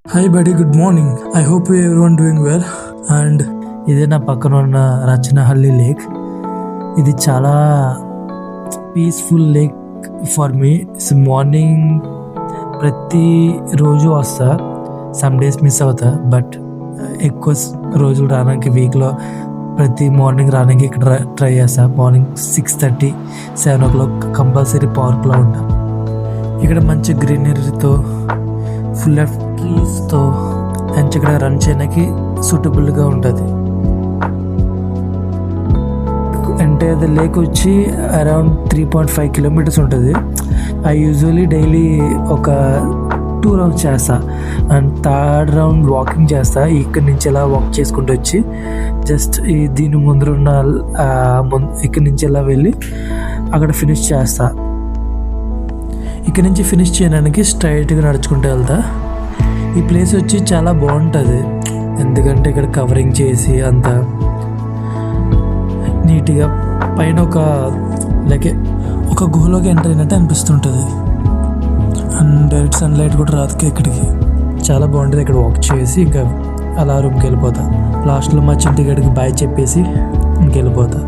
Hi buddy, good morning. I hope everyone doing well. And ఇదే నా పక్కన ఉన్న రచనహల్లి లేక్. ఇది చాలా peaceful lake for me. Morning ప్రతి రోజు వస్తా, సమ్ డేస్ మిస్ అవుతా, బట్ ఎక్కువ రోజులు రావడానికి వీక్లో ప్రతి మార్నింగ్ రావడానికి ఇక్కడ ట్రై చేస్తా. మార్నింగ్ 6:30, 7 o'clock కంపల్సరీ పార్క్లో ఉంటా. ఇక్కడ మంచి గ్రీనరీతో, ఫుల్ ఆఫ్ ట్రీస్తో మంచిగా రన్ చేయడానికి సూటబుల్గా ఉంటుంది. అంటే అది లేక్ వచ్చి అరౌండ్ 3.5 kilometers ఉంటుంది. ఐ యూజువలీ డైలీ ఒక 2 rounds చేస్తా అండ్ 3rd round వాకింగ్ చేస్తా. ఇక్కడి నుంచి ఎలా వాక్ చేసుకుంటూ వచ్చి జస్ట్ దీని ముందరున్న ఇక్కడి నుంచి ఎలా వెళ్ళి అక్కడ ఫినిష్ చేస్తా. ఇక్కడ నుంచి ఫినిష్ చేయడానికి స్ట్రైట్గా నడుచుకుంటూ వెళ్తా. ఈ ప్లేస్ వచ్చి చాలా బాగుంటుంది, ఎందుకంటే ఇక్కడ కవరింగ్ చేసి అంత నీట్గా పైన ఒక గుహలోకి ఎంటర్ అయినట్టు అనిపిస్తుంటుంది. అండ్ డైరెక్ట్ సన్లైట్ కూడా రాదుకి ఇక్కడికి. చాలా బాగుంటుంది. ఇక్కడ వాక్ చేసి ఇంకా అలా రూమ్కి వెళ్ళిపోతా. లాస్ట్లో మా చింటిగడికి బాయ్ చెప్పేసి ఇంకెళ్ళిపోతా.